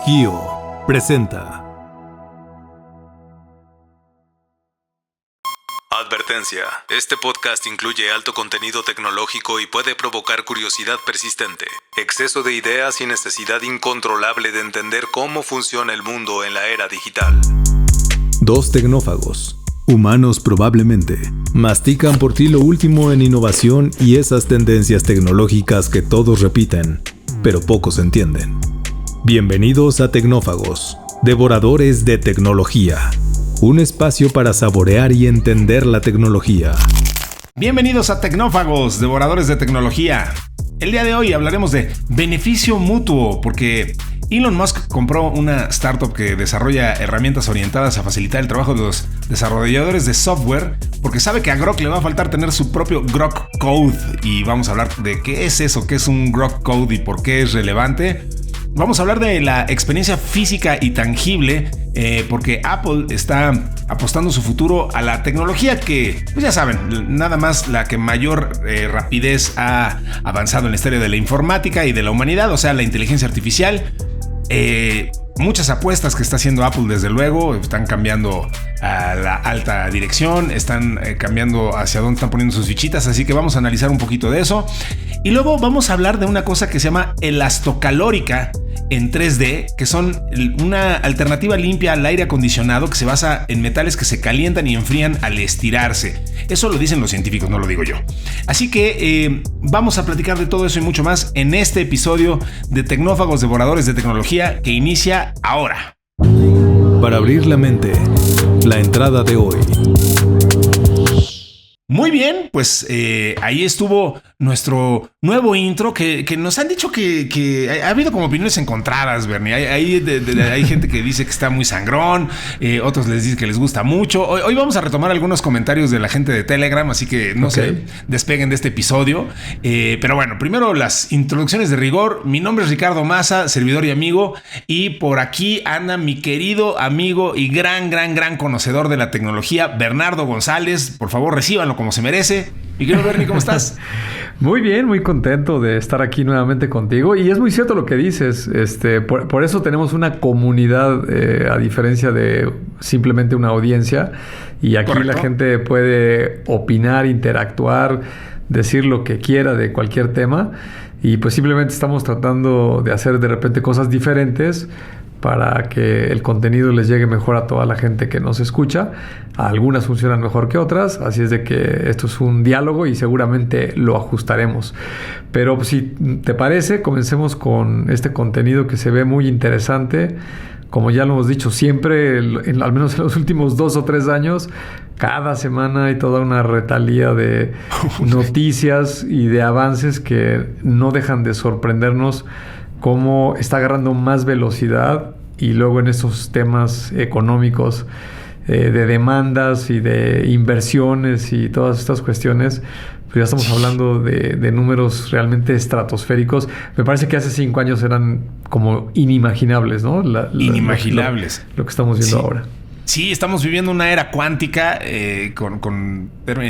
Kio presenta. Advertencia. Este podcast incluye alto contenido tecnológico y puede provocar curiosidad persistente, exceso de ideas y necesidad incontrolable de entender cómo funciona el mundo en la era digital. Dos tecnófagos, humanos probablemente, mastican por ti lo último en innovación y esas tendencias tecnológicas que todos repiten, pero pocos entienden. Bienvenidos a Tecnófagos, devoradores de tecnología. Un espacio para saborear y entender la tecnología. Bienvenidos a Tecnófagos, devoradores de tecnología. El día de hoy hablaremos de beneficio mutuo, porque Elon Musk compró una startup que desarrolla herramientas orientadas a facilitar el trabajo de los desarrolladores de software, porque sabe que a Grok le va a faltar tener su propio Grok Code. Y vamos a hablar de qué es eso, qué es un Grok Code y por qué es relevante. Vamos a hablar de la experiencia física y tangible, porque Apple está apostando su futuro a la tecnología que, pues ya saben, nada más la que mayor rapidez ha avanzado en la historia de la informática y de la humanidad, o sea, la inteligencia artificial. Muchas apuestas que está haciendo Apple, desde luego, están cambiando a la alta dirección, están cambiando hacia dónde están poniendo sus fichitas, así que vamos a analizar un poquito de eso. Y luego vamos a hablar de una cosa que se llama elastocalórica en 3D, que son una alternativa limpia al aire acondicionado que se basa en metales que se calientan y enfrían al estirarse. Eso lo dicen los científicos, no lo digo yo. Así que vamos a platicar de todo eso y mucho más en este episodio de Tecnófagos Devoradores de Tecnología, que inicia ahora. Para abrir la mente, la entrada de hoy. Muy bien, pues ahí estuvo nuestro nuevo intro que nos han dicho que ha habido como opiniones encontradas, Bernie. Hay gente que dice que está muy sangrón, otros les dicen que les gusta mucho. Hoy vamos a retomar algunos comentarios de la gente de Telegram, así que no se despeguen de este episodio. Pero bueno, primero las introducciones de rigor. Mi nombre es Ricardo Maza, servidor y amigo, y por aquí anda mi querido amigo y gran conocedor de la tecnología, Bernardo González. Por favor, recíbanlo como se merece. Mi querido Bernie, ¿cómo estás? Muy bien, muy contento de estar aquí nuevamente contigo. Y es muy cierto lo que dices. Por eso tenemos una comunidad, a diferencia de simplemente una audiencia. Y aquí Correcto. La gente puede opinar, interactuar, decir lo que quiera de cualquier tema. Y pues simplemente estamos tratando de hacer de repente cosas diferentes para que el contenido les llegue mejor a toda la gente que nos escucha. Algunas funcionan mejor que otras, así es de que esto es un diálogo y seguramente lo ajustaremos. Pero pues, si te parece, comencemos con este contenido que se ve muy interesante. Como ya lo hemos dicho siempre, al menos en los últimos 2 o 3 años, cada semana hay toda una retalía de noticias y de avances que no dejan de sorprendernos, cómo está agarrando más velocidad. Y luego en estos temas económicos, de demandas y de inversiones y todas estas cuestiones, pues ya estamos hablando de números realmente estratosféricos. Me parece que hace 5 años eran como inimaginables, ¿no? Inimaginables. Lo que estamos viendo ahora. Sí, estamos viviendo una era cuántica en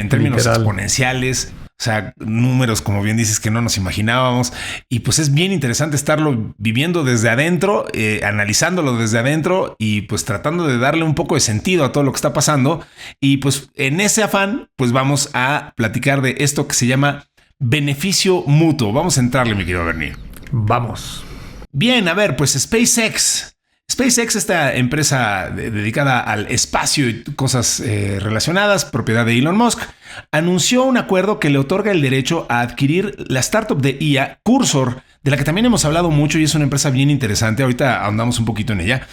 términos exponenciales. O sea, números, como bien dices, que no nos imaginábamos. Y pues es bien interesante estarlo viviendo desde adentro, analizándolo desde adentro y pues tratando de darle un poco de sentido a todo lo que está pasando. Y pues en ese afán, pues vamos a platicar de esto que se llama beneficio mutuo. Vamos a entrarle, mi querido Bernie. Vamos. Bien, a ver, pues SpaceX, esta empresa dedicada al espacio y cosas relacionadas, propiedad de Elon Musk, anunció un acuerdo que le otorga el derecho a adquirir la startup de IA Cursor, de la que también hemos hablado mucho y es una empresa bien interesante. Ahorita ahondamos un poquito en ella.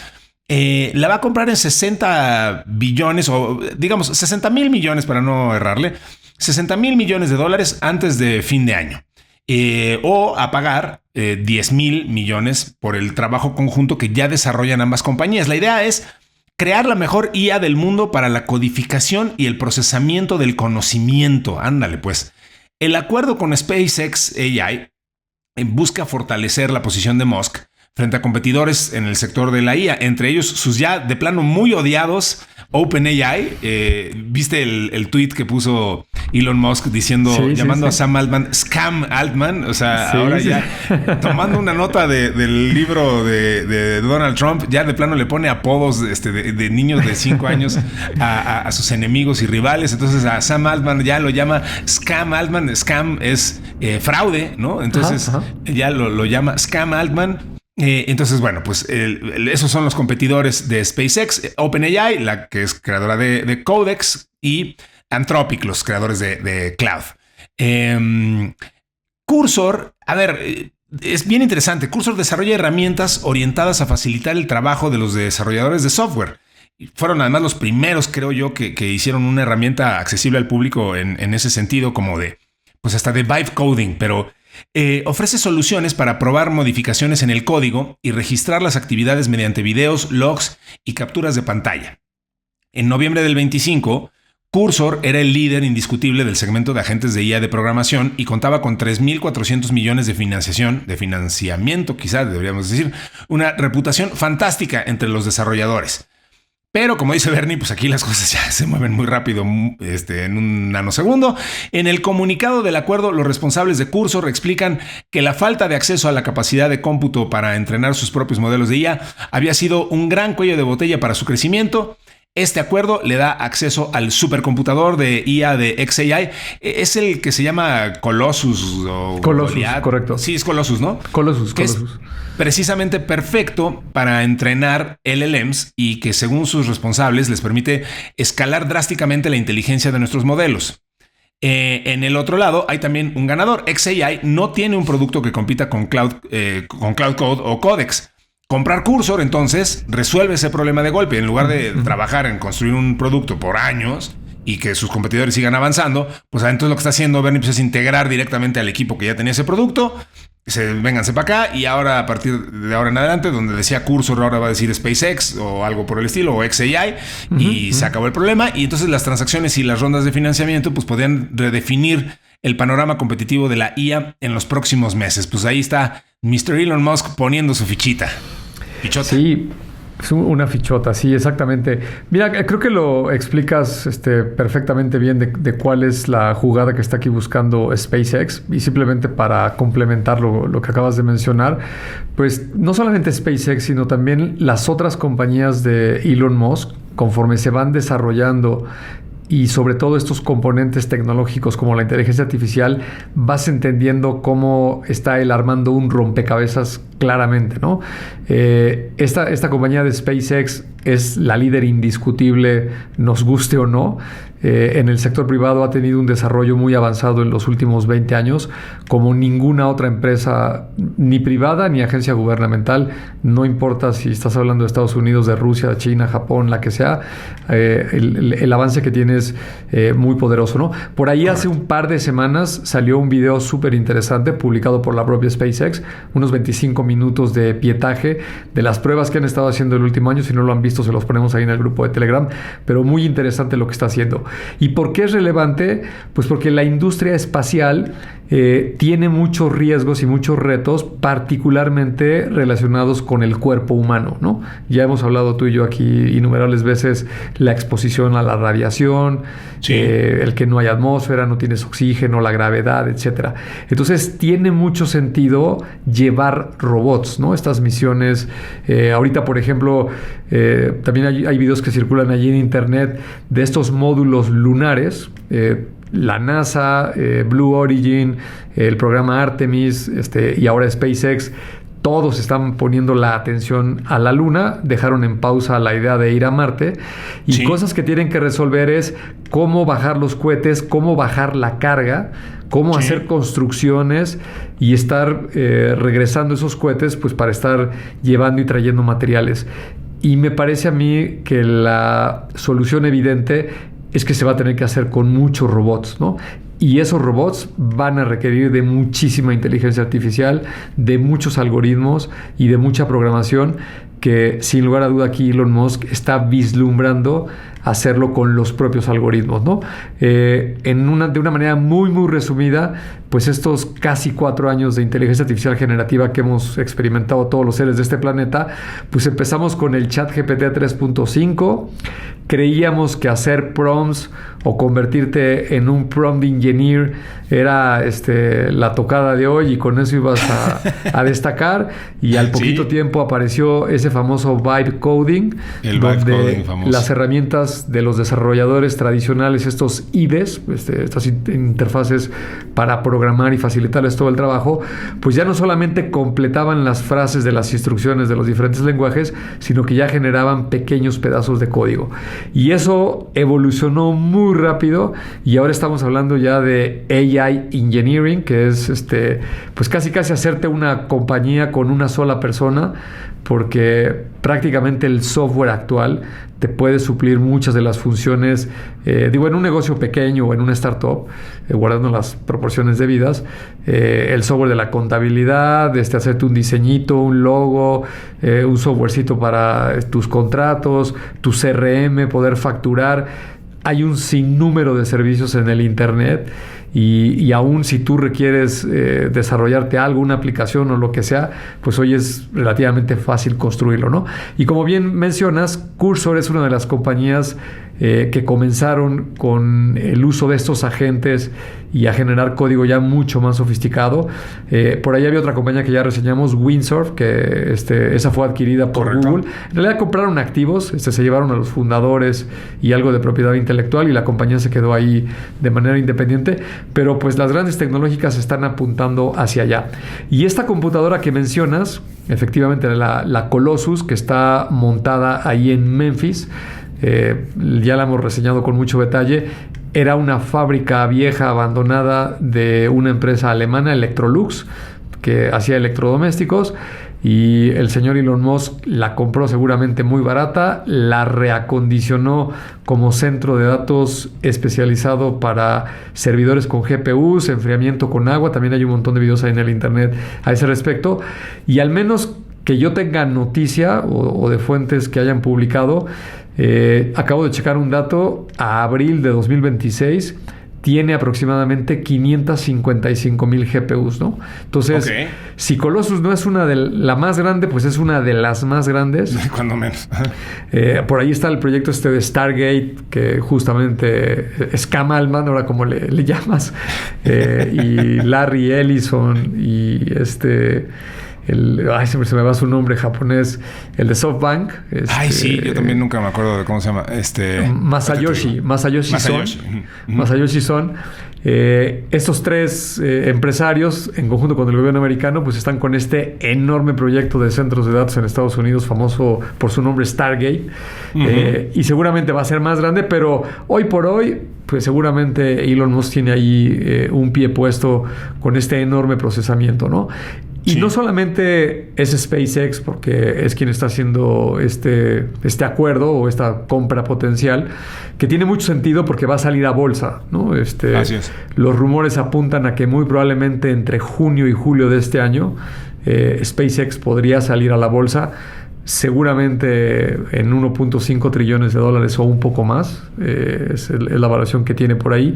La va a comprar en 60 billones o digamos 60 mil millones para no errarle, 60 mil millones de dólares antes de fin de año. O a pagar 10 mil millones por el trabajo conjunto que ya desarrollan ambas compañías. La idea es crear la mejor IA del mundo para la codificación y el procesamiento del conocimiento. Ándale, pues. El acuerdo con SpaceX AI busca fortalecer la posición de Musk frente a competidores en el sector de la IA, entre ellos sus ya de plano muy odiados OpenAI. ¿Viste el tweet que puso Elon Musk diciendo, llamando a Sam Altman Scam Altman? O sea, ahora ya tomando una nota del libro de Donald Trump, ya de plano le pone apodos de niños de 5 años a sus enemigos y rivales. Entonces a Sam Altman ya lo llama Scam Altman. Scam es fraude, ¿no? Entonces ya lo llama Scam Altman. Entonces, bueno, pues esos son los competidores de SpaceX, OpenAI, la que es creadora de Codex, y Anthropic, los creadores de Cloud. Cursor, a ver, es bien interesante. Cursor desarrolla herramientas orientadas a facilitar el trabajo de los desarrolladores de software. Fueron además los primeros, creo yo, que hicieron una herramienta accesible al público en ese sentido, como pues hasta de vibe coding, pero ofrece soluciones para probar modificaciones en el código y registrar las actividades mediante videos, logs y capturas de pantalla. En noviembre del 25, Cursor era el líder indiscutible del segmento de agentes de IA de programación y contaba con 3.400 millones de financiamiento, quizás deberíamos decir, una reputación fantástica entre los desarrolladores. Pero como dice Bernie, pues aquí las cosas ya se mueven muy rápido, en un nanosegundo. En el comunicado del acuerdo, los responsables de Cursor explican que la falta de acceso a la capacidad de cómputo para entrenar sus propios modelos de IA había sido un gran cuello de botella para su crecimiento. Este acuerdo le da acceso al supercomputador de IA de xAI. Es el que se llama Colossus. Colossus, correcto. Sí, es Colossus, ¿no? Colossus. Es precisamente perfecto para entrenar LLMs y que, según sus responsables, les permite escalar drásticamente la inteligencia de nuestros modelos. En el otro lado hay también un ganador. xAI no tiene un producto que compita con Cloud Code o Codex. Comprar Cursor, entonces, resuelve ese problema de golpe. En lugar de trabajar en construir un producto por años y que sus competidores sigan avanzando, pues entonces lo que está haciendo Bernie es integrar directamente al equipo que ya tenía ese producto. Vénganse para acá, y ahora, a partir de ahora en adelante, donde decía Cursor, ahora va a decir SpaceX o algo por el estilo, o xAI, y se acabó el problema. Y entonces las transacciones y las rondas de financiamiento pues podían redefinir el panorama competitivo de la IA en los próximos meses. Pues ahí está Mr. Elon Musk poniendo su fichita. Fichota. Sí, es una fichota, sí, exactamente. Mira, creo que lo explicas perfectamente bien de cuál es la jugada que está aquí buscando SpaceX. Y simplemente para complementar lo que acabas de mencionar, pues no solamente SpaceX, sino también las otras compañías de Elon Musk, conforme se van desarrollando, y sobre todo estos componentes tecnológicos como la inteligencia artificial, vas entendiendo cómo está él armando un rompecabezas claramente, ¿no? Esta compañía de SpaceX es la líder indiscutible, nos guste o no. En el sector privado ha tenido un desarrollo muy avanzado en los últimos 20 años, como ninguna otra empresa, ni privada ni agencia gubernamental. No importa si estás hablando de Estados Unidos, de Rusia, China, Japón, la que sea, el avance que tiene es muy poderoso, ¿no? Por ahí hace un par de semanas salió un video súper interesante publicado por la propia SpaceX, unos 25 minutos de pietaje de las pruebas que han estado haciendo el último año. Si no lo han visto, se los ponemos ahí en el grupo de Telegram, pero muy interesante lo que está haciendo. ¿Y por qué es relevante? Pues porque la industria espacial tiene muchos riesgos y muchos retos, particularmente relacionados con el cuerpo humano, ¿no? Ya hemos hablado tú y yo aquí innumerables veces la exposición a la radiación, el que no hay atmósfera, no tienes oxígeno, la gravedad, etcétera. Entonces tiene mucho sentido llevar robots, ¿no? Estas misiones, ahorita por ejemplo, también hay videos que circulan allí en internet de estos módulos lunares. La NASA, Blue Origin, el programa Artemis, y ahora SpaceX, todos están poniendo la atención a la Luna. Dejaron en pausa la idea de ir a Marte. Y cosas que tienen que resolver es cómo bajar los cohetes, cómo bajar la carga, cómo hacer construcciones y estar regresando esos cohetes, pues para estar llevando y trayendo materiales. Y me parece a mí que la solución evidente es que se va a tener que hacer con muchos robots, ¿no? Y esos robots van a requerir de muchísima inteligencia artificial, de muchos algoritmos y de mucha programación que sin lugar a duda aquí Elon Musk está vislumbrando hacerlo con los propios algoritmos, ¿no? De una manera muy, muy resumida, pues estos casi 4 años de inteligencia artificial generativa que hemos experimentado todos los seres de este planeta, pues empezamos con el ChatGPT 3.5. Creíamos que hacer prompts o convertirte en un prompt engineer era la tocada de hoy y con eso ibas a destacar, y al poquito tiempo apareció ese famoso vibe coding, donde las herramientas de los desarrolladores tradicionales, estos IDEs, estas interfaces para programar y facilitarles todo el trabajo, pues ya no solamente completaban las frases de las instrucciones de los diferentes lenguajes, sino que ya generaban pequeños pedazos de código. Y eso evolucionó muy rápido, y ahora estamos hablando ya de AI Engineering, que es pues casi hacerte una compañía con una sola persona, porque prácticamente el software actual te puede suplir muchas de las funciones, en un negocio pequeño o en una startup, guardando las proporciones debidas, el software de la contabilidad, hacerte un diseñito, un logo, un softwarecito para tus contratos, tu CRM, poder facturar. Hay un sinnúmero de servicios en el Internet, y aún si tú requieres desarrollarte algo, una aplicación o lo que sea, pues hoy es relativamente fácil construirlo, ¿no? Y como bien mencionas, Cursor es una de las compañías que comenzaron con el uso de estos agentes y a generar código ya mucho más sofisticado. Por ahí había otra compañía que ya reseñamos, Windsurf, que esa fue adquirida por Correcto. Google. En realidad compraron activos, se llevaron a los fundadores y algo de propiedad intelectual, y la compañía se quedó ahí de manera independiente, pero pues las grandes tecnológicas están apuntando hacia allá. Y esta computadora que mencionas, efectivamente la Colossus, que está montada ahí en Memphis, ya la hemos reseñado con mucho detalle. Era una fábrica vieja abandonada de una empresa alemana, Electrolux, que hacía electrodomésticos, y el señor Elon Musk la compró seguramente muy barata, la reacondicionó como centro de datos especializado para servidores con GPUs, enfriamiento con agua. También hay un montón de videos ahí en el internet a ese respecto, y al menos que yo tenga noticia o de fuentes que hayan publicado, acabo de checar un dato, a abril de 2026 tiene aproximadamente 555,000 GPUs, ¿no? Entonces, si Colossus no es una de la más grande, pues es una de las más grandes. Cuando menos. Por ahí está el proyecto de Stargate, que justamente es Cam Altman, ahora como le llamas, y Larry Ellison, y se me va su nombre japonés, el de SoftBank. Sí, yo también nunca me acuerdo de cómo se llama. Masayoshi Son. Estos 3 empresarios, en conjunto con el gobierno americano, pues están con este enorme proyecto de centros de datos en Estados Unidos, famoso por su nombre Stargate. Y seguramente va a ser más grande, pero hoy por hoy, pues seguramente Elon Musk tiene ahí un pie puesto con este enorme procesamiento, ¿no? Y no solamente es SpaceX, porque es quien está haciendo este acuerdo o esta compra potencial, que tiene mucho sentido porque va a salir a bolsa, ¿no? Así es. Los rumores apuntan a que muy probablemente entre junio y julio de este año SpaceX podría salir a la bolsa, seguramente en 1.5 trillones de dólares o un poco más. Es la valoración que tiene por ahí.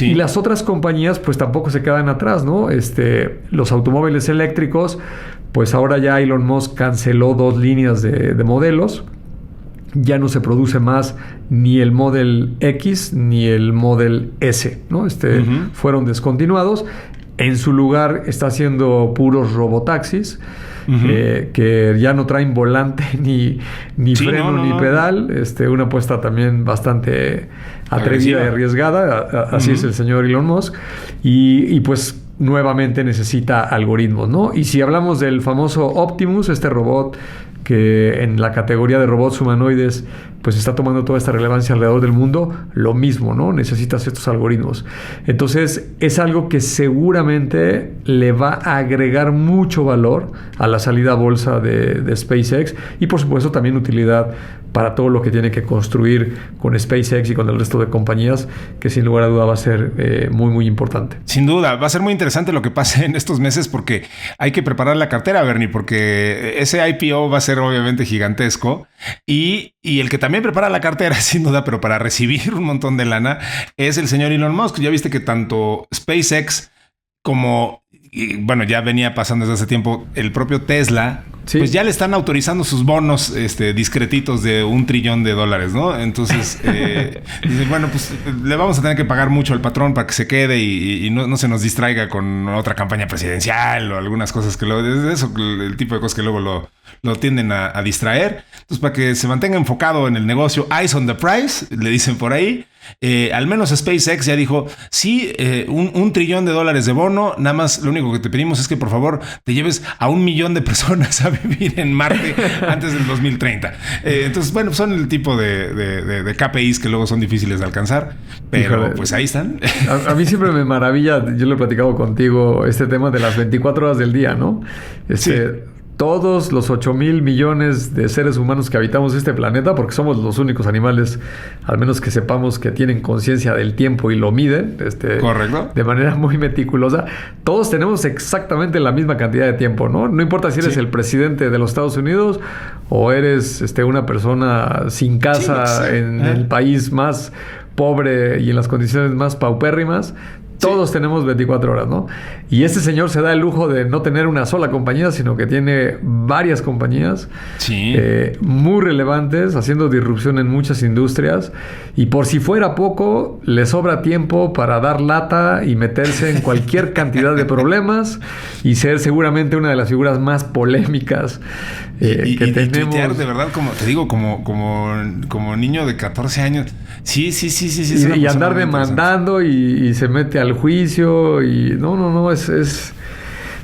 Y las otras compañías pues tampoco se quedan atrás, ¿no? Los automóviles eléctricos, pues ahora ya Elon Musk canceló 2 líneas de modelos. Ya no se produce más ni el Model X ni el Model S, ¿no? Fueron descontinuados. En su lugar está haciendo puros robotaxis, que ya no traen volante ni freno ni pedal. Una apuesta también bastante atrevida y arriesgada. Así es el señor Elon Musk. Y pues nuevamente necesita algoritmos, ¿no? Y si hablamos del famoso Optimus, este robot que en la categoría de robots humanoides pues está tomando toda esta relevancia alrededor del mundo, lo mismo, ¿no? Necesitas estos algoritmos. Entonces es algo que seguramente le va a agregar mucho valor a la salida a bolsa de SpaceX, y por supuesto también utilidad para todo lo que tiene que construir con SpaceX y con el resto de compañías, que sin lugar a duda va a ser muy muy importante. Sin duda, va a ser muy interesante interesante lo que pase en estos meses porque hay que preparar la cartera, Bernie, porque ese IPO va a ser obviamente gigantesco y el que también prepara la cartera, sin duda, pero para recibir un montón de lana, es el señor Elon Musk. Ya viste que tanto SpaceX como, bueno, ya venía pasando desde hace tiempo, el propio Tesla, sí, pues ya le están autorizando sus bonos discretitos de $1 trillón, ¿no? Entonces, dicen, bueno, pues le vamos a tener que pagar mucho al patrón para que se quede y no se nos distraiga con otra campaña presidencial o algunas cosas que luego, eso, el tipo de cosas que luego lo tienden a distraer. Entonces, para que se mantenga enfocado en el negocio, eyes on the prize, le dicen por ahí. Al menos SpaceX ya dijo, sí, $1 trillón de bono, nada más lo único que te pedimos es que por favor te lleves a 1 millón de personas a vivir en Marte antes del 2030. Entonces, bueno, son el tipo de KPIs que luego son difíciles de alcanzar, pero híjole, pues ahí están. A mí siempre me maravilla, yo lo he platicado contigo, este tema de las 24 horas del día, ¿no? Sí. Todos los 8,000 millones de seres humanos que habitamos este planeta, porque somos los únicos animales, al menos que sepamos, que tienen conciencia del tiempo y lo miden, correcto, de manera muy meticulosa, todos tenemos exactamente la misma cantidad de tiempo, ¿no? No importa si eres el presidente de los Estados Unidos o eres una persona sin casa en el país más pobre y en las condiciones más paupérrimas. Todos tenemos 24 horas, ¿no? Y este señor se da el lujo de no tener una sola compañía, sino que tiene varias compañías muy relevantes, haciendo disrupción en muchas industrias. Y por si fuera poco, le sobra tiempo para dar lata y meterse en cualquier cantidad de problemas y ser seguramente una de las figuras más polémicas que tenemos. Y tuitear, de verdad, como te digo, como niño de 14 años. Sí. Y andar demandando y se mete al juicio y no, es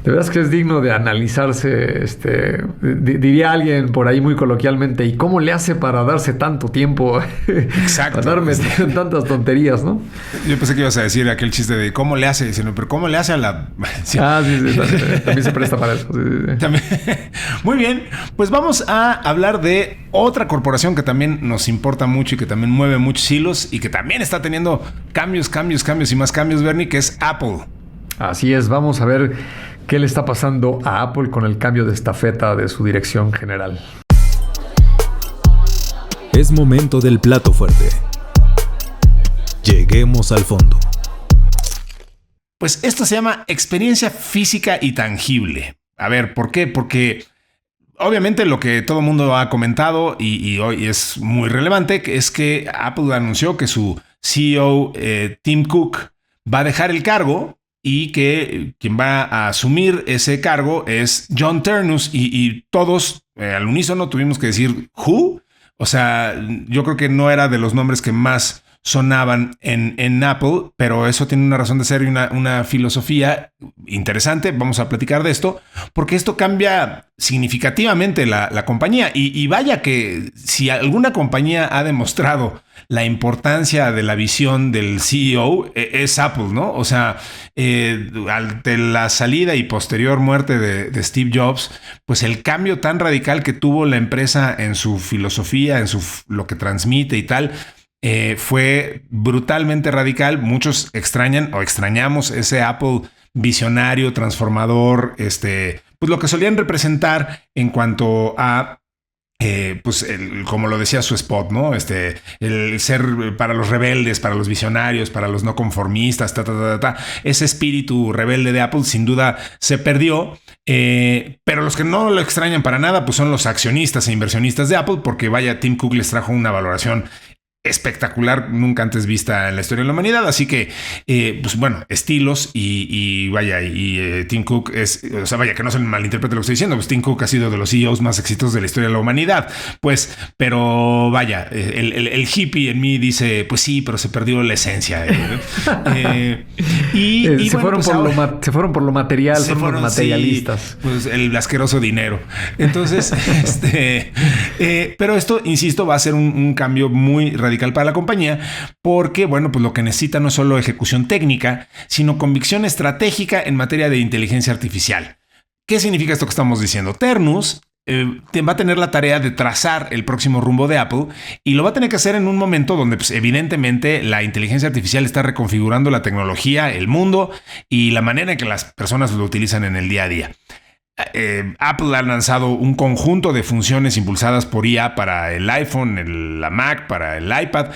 de verdad que es digno de analizarse. Diría alguien por ahí muy coloquialmente, ¿y cómo le hace para darse tanto tiempo? Exacto. Para andar metido en tantas tonterías, ¿no? Yo pensé que ibas a decir aquel chiste de ¿cómo le hace? Diciendo, pero ¿cómo le hace a la...? Sí. También se presta para eso. Sí. También. Muy bien, pues vamos a hablar de otra corporación que también nos importa mucho y que también mueve muchos hilos y que también está teniendo cambios y más cambios, Bernie, que es Apple. Así es, vamos a ver qué le está pasando a Apple con el cambio de estafeta de su dirección general. Es momento del plato fuerte. Lleguemos al fondo. Pues esto se llama experiencia física y tangible. A ver, ¿por qué? Porque obviamente lo que todo el mundo ha comentado y hoy es muy relevante es que Apple anunció que su CEO Tim Cook va a dejar el cargo y que quien va a asumir ese cargo es John Ternus y todos al unísono tuvimos que decir ¿who? O sea, yo creo que no era de los nombres que más sonaban en Apple, pero eso tiene una razón de ser y una filosofía interesante. Vamos a platicar de esto, porque esto cambia significativamente la compañía. Y vaya que si alguna compañía ha demostrado la importancia de la visión del CEO, es Apple, ¿no? O sea, ante la salida y posterior muerte de Steve Jobs, pues el cambio tan radical que tuvo la empresa en su filosofía, en lo que transmite y tal, fue brutalmente radical. Muchos extrañan o extrañamos ese Apple visionario, transformador, pues lo que solían representar en cuanto a pues como lo decía su spot, ¿no? El ser para los rebeldes, para los visionarios, para los no conformistas, ese espíritu rebelde de Apple sin duda se perdió. Pero los que no lo extrañan para nada, pues son los accionistas e inversionistas de Apple, porque vaya, Tim Cook les trajo una valoración espectacular, nunca antes vista en la historia de la humanidad. Así que, pues bueno, estilos y vaya, Tim Cook es, o sea, vaya, que no se malinterprete lo que estoy diciendo, pues Tim Cook ha sido de los CEOs más exitosos de la historia de la humanidad, pues, pero vaya, el hippie en mí dice, pues sí, pero se perdió la esencia. Se fueron por lo material, fueron los materialistas. Sí, pues el asqueroso dinero. Entonces, pero esto, insisto, va a ser un cambio muy radical para la compañía, porque, bueno, pues lo que necesita no es solo ejecución técnica, sino convicción estratégica en materia de inteligencia artificial. ¿Qué significa esto que estamos diciendo? Ternus va a tener la tarea de trazar el próximo rumbo de Apple y lo va a tener que hacer en un momento donde pues, evidentemente la inteligencia artificial está reconfigurando la tecnología, el mundo y la manera en que las personas lo utilizan en el día a día. Apple ha lanzado un conjunto de funciones impulsadas por IA para el iPhone, la Mac, para el iPad,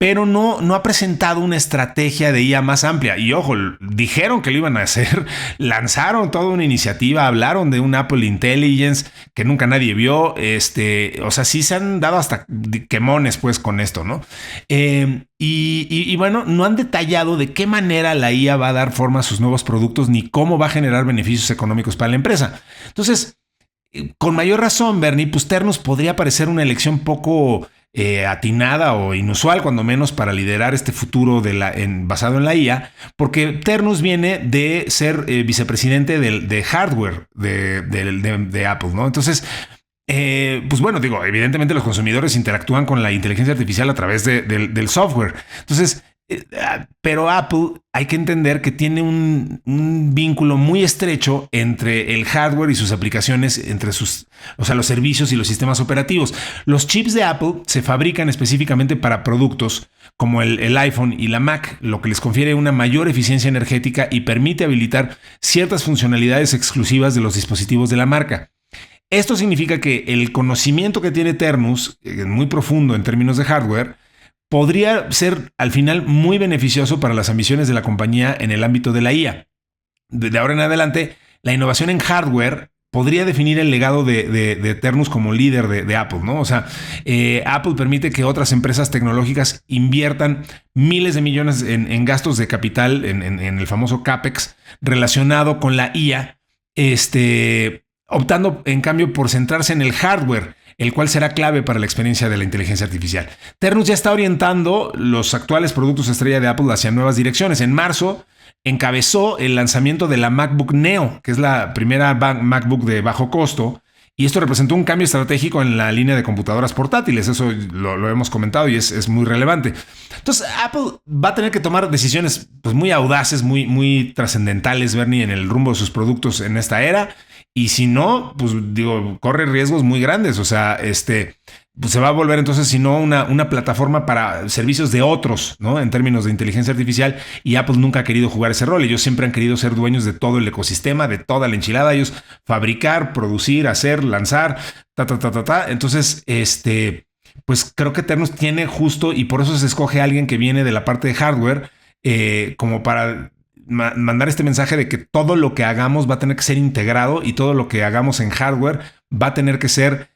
pero no ha presentado una estrategia de IA más amplia. Y ojo, dijeron que lo iban a hacer, lanzaron toda una iniciativa, hablaron de un Apple Intelligence que nunca nadie vio. O sea, sí se han dado hasta quemones pues con esto, ¿no? Y bueno, no han detallado de qué manera la IA va a dar forma a sus nuevos productos ni cómo va a generar beneficios económicos para la empresa. Entonces, con mayor razón, Bernie, pues Ternus podría parecer una elección poco atinada o inusual, cuando menos, para liderar este futuro basado en la IA, porque Ternus viene de ser vicepresidente de hardware de Apple, ¿no? Entonces, pues bueno, digo, evidentemente los consumidores interactúan con la inteligencia artificial a través del software. Entonces, pero Apple hay que entender que tiene un vínculo muy estrecho entre el hardware y sus aplicaciones, entre los servicios y los sistemas operativos. Los chips de Apple se fabrican específicamente para productos como el iPhone y la Mac, lo que les confiere una mayor eficiencia energética y permite habilitar ciertas funcionalidades exclusivas de los dispositivos de la marca. Esto significa que el conocimiento que tiene Ternus, muy profundo en términos de hardware, podría ser al final muy beneficioso para las ambiciones de la compañía en el ámbito de la IA. De ahora en adelante, la innovación en hardware podría definir el legado de Ternus como líder de Apple, ¿no? O sea, Apple permite que otras empresas tecnológicas inviertan miles de millones en gastos de capital, en el famoso CAPEX, relacionado con la IA, optando en cambio por centrarse en el hardware, el cual será clave para la experiencia de la inteligencia artificial. Ternus ya está orientando los actuales productos estrella de Apple hacia nuevas direcciones. En marzo encabezó el lanzamiento de la MacBook Neo, que es la primera MacBook de bajo costo, y esto representó un cambio estratégico en la línea de computadoras portátiles. Eso lo hemos comentado y es muy relevante. Entonces, Apple va a tener que tomar decisiones pues, muy audaces, muy trascendentales, Bernie, en el rumbo de sus productos en esta era. Y si no, pues digo, corre riesgos muy grandes. O sea, pues se va a volver entonces, si no, una plataforma para servicios de otros, ¿no? En términos de inteligencia artificial. Y Apple nunca ha querido jugar ese rol. Ellos siempre han querido ser dueños de todo el ecosistema, de toda la enchilada. Ellos fabricar, producir, hacer, lanzar, Entonces, pues creo que Ternus tiene justo, y por eso se escoge a alguien que viene de la parte de hardware, como para mandar este mensaje de que todo lo que hagamos va a tener que ser integrado y todo lo que hagamos en hardware va a tener que ser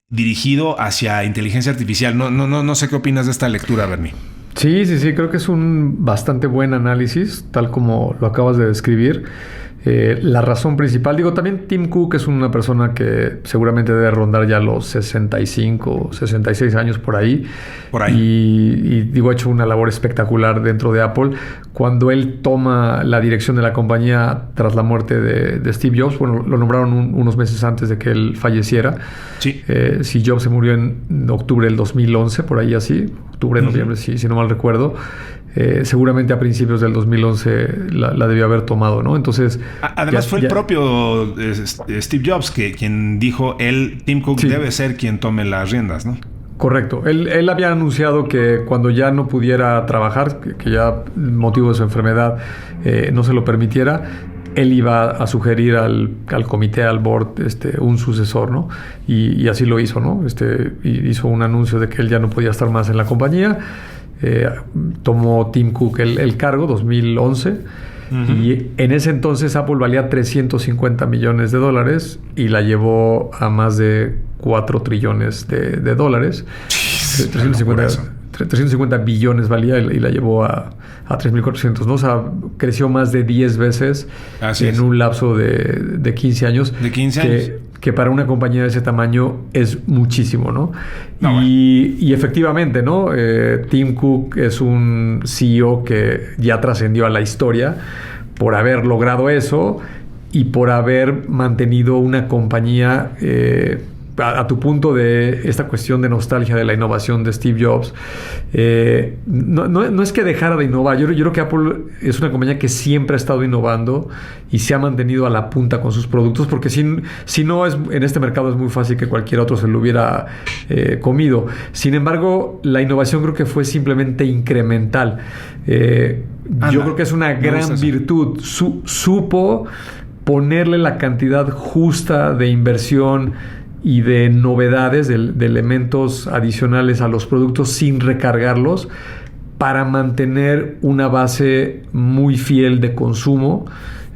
dirigido hacia inteligencia artificial. No sé qué opinas de esta lectura, Bernie. Sí, creo que es un bastante buen análisis, tal como lo acabas de describir. La razón principal, también Tim Cook es una persona que seguramente debe rondar ya los 65, 66 años por ahí. Y ha hecho una labor espectacular dentro de Apple. Cuando él toma la dirección de la compañía tras la muerte de Steve Jobs, bueno, lo nombraron unos meses antes de que él falleciera. Sí. Steve Jobs se murió en octubre del 2011, por ahí así, noviembre, si no mal recuerdo. Seguramente a principios del 2011 la debió haber tomado, ¿no? Entonces... Además fue el propio Steve Jobs quien dijo, Tim Cook debe ser quien tome las riendas, ¿no? Correcto. Él había anunciado que cuando ya no pudiera trabajar, que ya motivo de su enfermedad no se lo permitiera, él iba a sugerir al comité, al board, un sucesor, ¿no? Y así lo hizo, ¿no? Hizo un anuncio de que él ya no podía estar más en la compañía. Tomó Tim Cook el cargo, 2011, y en ese entonces Apple valía $350 millones y la llevó a más de 4 trillones de dólares. 350 billones valía y la llevó a 3.400, ¿no? O sea, creció más de 10 veces un lapso de 15 años. De 15 años. Que para una compañía de ese tamaño es muchísimo, ¿no? Y efectivamente, ¿no? Tim Cook es un CEO que ya trascendió a la historia por haber logrado eso y por haber mantenido una compañía a tu punto de esta cuestión de nostalgia de la innovación de Steve Jobs, no es que dejara de innovar. Yo creo que Apple es una compañía que siempre ha estado innovando y se ha mantenido a la punta con sus productos, porque si no es en este mercado es muy fácil que cualquier otro se lo hubiera comido. Sin embargo, la innovación creo que fue simplemente incremental. Yo creo que es una gran virtud. Supo ponerle la cantidad justa de inversión y de novedades, de elementos adicionales a los productos sin recargarlos, para mantener una base muy fiel de consumo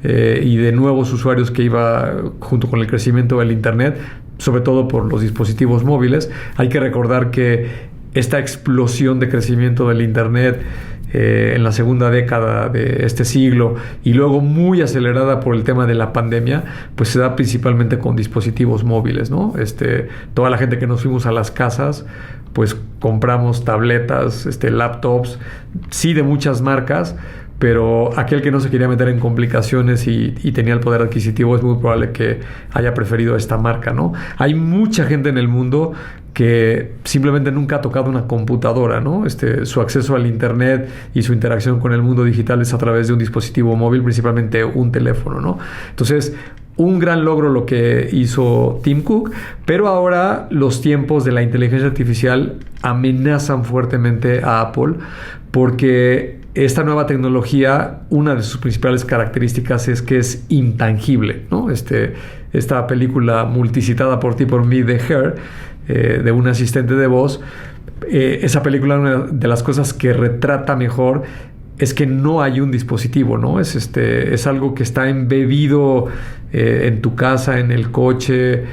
y de nuevos usuarios que iba junto con el crecimiento del Internet, sobre todo por los dispositivos móviles. Hay que recordar que esta explosión de crecimiento del Internet en la segunda década de este siglo, y luego muy acelerada por el tema de la pandemia, pues se da principalmente con dispositivos móviles, ¿no? Toda la gente que nos fuimos a las casas, pues compramos tabletas, laptops, sí, de muchas marcas, pero aquel que no se quería meter en complicaciones y tenía el poder adquisitivo, es muy probable que haya preferido esta marca, ¿no? Hay mucha gente en el mundo que simplemente nunca ha tocado una computadora, ¿no? Su acceso al Internet y su interacción con el mundo digital es a través de un dispositivo móvil, principalmente un teléfono, ¿no? Entonces, un gran logro lo que hizo Tim Cook, pero ahora los tiempos de la inteligencia artificial amenazan fuertemente a Apple, porque esta nueva tecnología, una de sus principales características es que es intangible, ¿no? Esta película multicitada por ti por mí de Her, de un asistente de voz, esa película, una de las cosas que retrata mejor es que no hay un dispositivo, ¿no? Es algo que está embebido en tu casa, en el coche.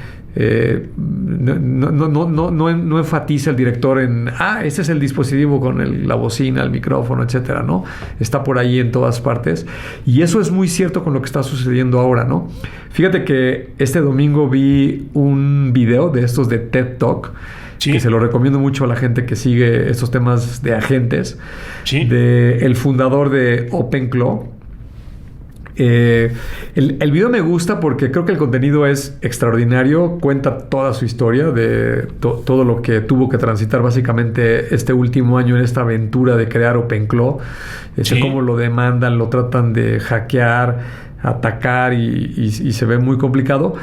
No enfatiza el director en este es el dispositivo con la bocina, el micrófono, etcétera, ¿no? Está por ahí en todas partes, y eso es muy cierto con lo que está sucediendo ahora, ¿no? Fíjate que este domingo vi un video de estos de TED Talk, sí, que se lo recomiendo mucho a la gente que sigue estos temas de agentes, sí, de el fundador de OpenClaw. El video me gusta porque creo que el contenido es extraordinario, cuenta toda su historia de todo lo que tuvo que transitar básicamente este último año en esta aventura de crear OpenClaw, sí, cómo lo demandan, lo tratan de hackear, atacar y se ve muy complicado.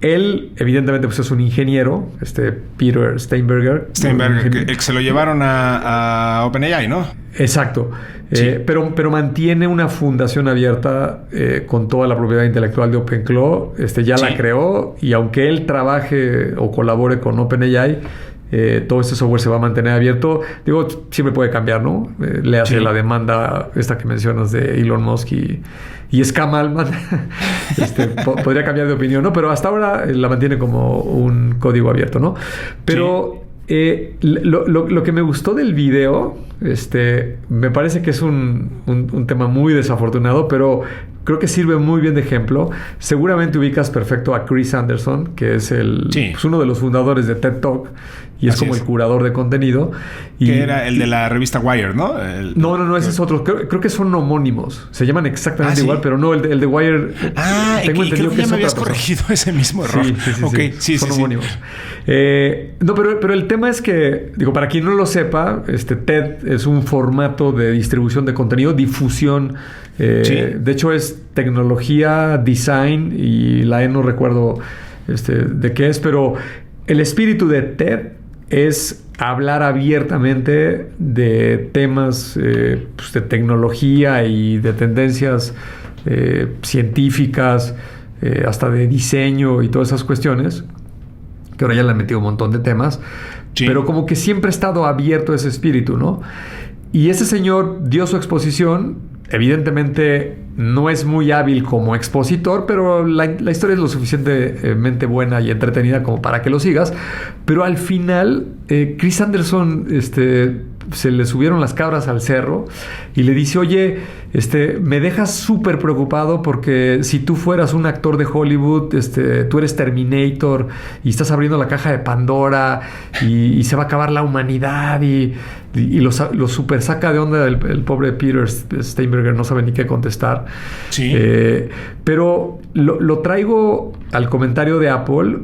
Él, evidentemente, pues es un ingeniero, Peter Steinberger, que se lo llevaron a OpenAI, ¿no? Exacto. Sí. Pero mantiene una fundación abierta con toda la propiedad intelectual de OpenClaw. Ya, sí, la creó, y aunque él trabaje o colabore con OpenAI, todo este software se va a mantener abierto. Digo, siempre puede cambiar, ¿no? Le hace, sí, la demanda esta que mencionas de Elon Musk y Scam Altman. Podría cambiar de opinión, ¿no? Pero hasta ahora la mantiene como un código abierto, ¿no? Pero sí, lo que me gustó del video, me parece que es un tema muy desafortunado, pero creo que sirve muy bien de ejemplo. Seguramente ubicas perfecto a Chris Anderson, que es sí, pues uno de los fundadores de TED Talk, y es como el curador de contenido. Que era el de la revista Wired, ¿no? No, ese es otro. Creo que son homónimos. Se llaman exactamente igual, pero no, el de Wired. Tengo entendido que ya me habías corregido ese mismo error. Sí, son homónimos. No, pero el tema es que, digo, para quien no lo sepa, TED es un formato de distribución de contenido, difusión. Sí. De hecho, es tecnología, design, y la no recuerdo de qué es, pero el espíritu de TED es hablar abiertamente de temas pues de tecnología y de tendencias científicas, hasta de diseño y todas esas cuestiones, que ahora ya le han metido un montón de temas, sí, pero como que siempre ha estado abierto ese espíritu, ¿no? Y ese señor dio su exposición. Evidentemente no es muy hábil como expositor, pero la historia es lo suficientemente buena y entretenida como para que lo sigas. Pero al final, Chris Anderson se le subieron las cabras al cerro y le dice: oye, me dejas súper preocupado porque si tú fueras un actor de Hollywood, tú eres Terminator y estás abriendo la caja de Pandora y se va a acabar la humanidad y lo super saca de onda el pobre Peter Steinberger, no sabe ni qué contestar. Sí. Pero lo traigo al comentario de Apple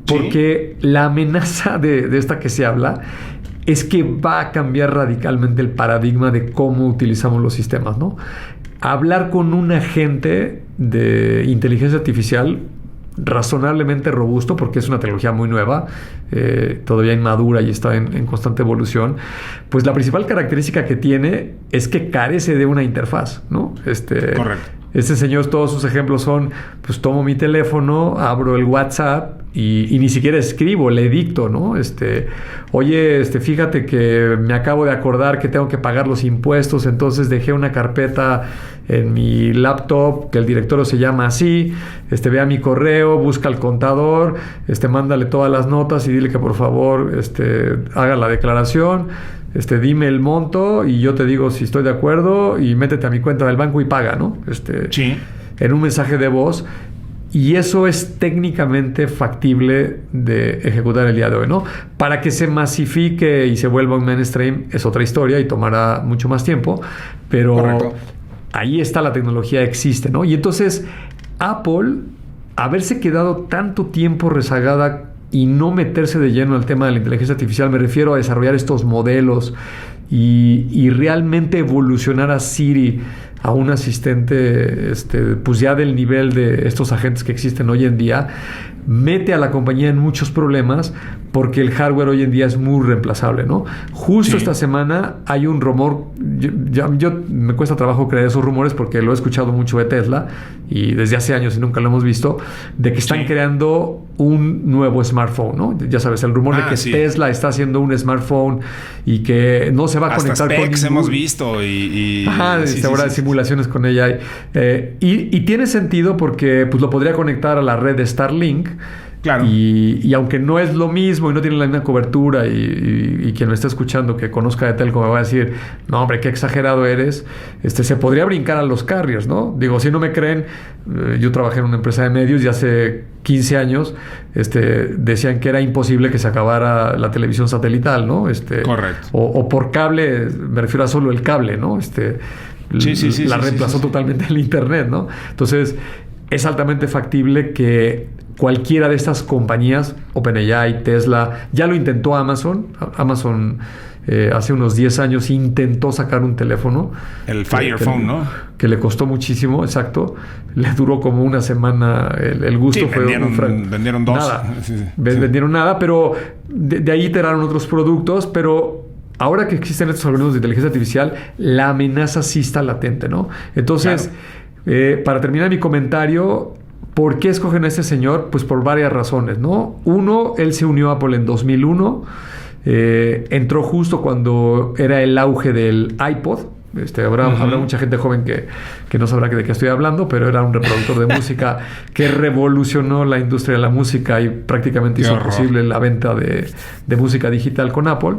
Porque la amenaza de esta que se habla es que va a cambiar radicalmente el paradigma de cómo utilizamos los sistemas, ¿no? Hablar con un agente de inteligencia artificial razonablemente robusto, porque es una tecnología muy nueva, todavía inmadura y está en constante evolución, pues la principal característica que tiene es que carece de una interfaz, ¿no? Correcto. Este señor, todos sus ejemplos son, pues tomo mi teléfono, abro el WhatsApp y ni siquiera escribo, le dicto, ¿no? Oye, fíjate que me acabo de acordar que tengo que pagar los impuestos, entonces dejé una carpeta en mi laptop, que el directorio se llama así, ve a mi correo, busca al contador, mándale todas las notas y dile que por favor, haga la declaración, dime el monto y yo te digo si estoy de acuerdo y métete a mi cuenta del banco y paga, ¿no? Sí. En un mensaje de voz. Y eso es técnicamente factible de ejecutar el día de hoy, ¿no? Para que se masifique y se vuelva un mainstream es otra historia y tomará mucho más tiempo, pero correcto, ahí está la tecnología, existe, ¿no? Y entonces Apple, haberse quedado tanto tiempo rezagada y no meterse de lleno al tema de la inteligencia artificial, me refiero a desarrollar estos modelos y realmente evolucionar a Siri a un asistente pues ya del nivel de estos agentes que existen hoy en día, mete a la compañía en muchos problemas porque el hardware hoy en día es muy reemplazable, ¿no? Justo esta semana hay un rumor, yo me cuesta trabajo creer esos rumores porque lo he escuchado mucho de Tesla y desde hace años y nunca lo hemos visto, de que están creando un nuevo smartphone, ¿no? Ya sabes, el rumor de que Tesla está haciendo un smartphone y que no se va a conectar con ningún... hemos visto y ahora simulaciones con ella. Y tiene sentido porque pues, lo podría conectar a la red de Starlink. Claro. Y aunque no es lo mismo y no tiene la misma cobertura y quien me está escuchando que conozca de telco me va a decir, no hombre, qué exagerado eres, se podría brincar a los carriers, ¿no? Digo, si no me creen, yo trabajé en una empresa de medios y hace 15 años decían que era imposible que se acabara la televisión satelital, ¿no? Correcto. O por cable, me refiero a solo el cable, ¿no? La reemplazó totalmente el internet, ¿no? Entonces, es altamente factible que cualquiera de estas compañías, OpenAI, Tesla, ya lo intentó Amazon. Amazon hace unos 10 años intentó sacar un teléfono. El Fire Phone, ¿no? Que le costó muchísimo, exacto. Le duró como una semana el gusto. Sí, vendieron dos. Nada. Vendieron nada, pero de ahí iteraron otros productos, pero... Ahora que existen estos algoritmos de inteligencia artificial, la amenaza sí está latente, ¿no? Entonces, para terminar mi comentario, ¿por qué escogen a este señor? Pues por varias razones, ¿no? Uno, él se unió a Apple en 2001, entró justo cuando era el auge del iPod. Habrá mucha gente joven que no sabrá de qué estoy hablando, pero era un reproductor de música que revolucionó la industria de la música y prácticamente hizo posible la venta de música digital con Apple.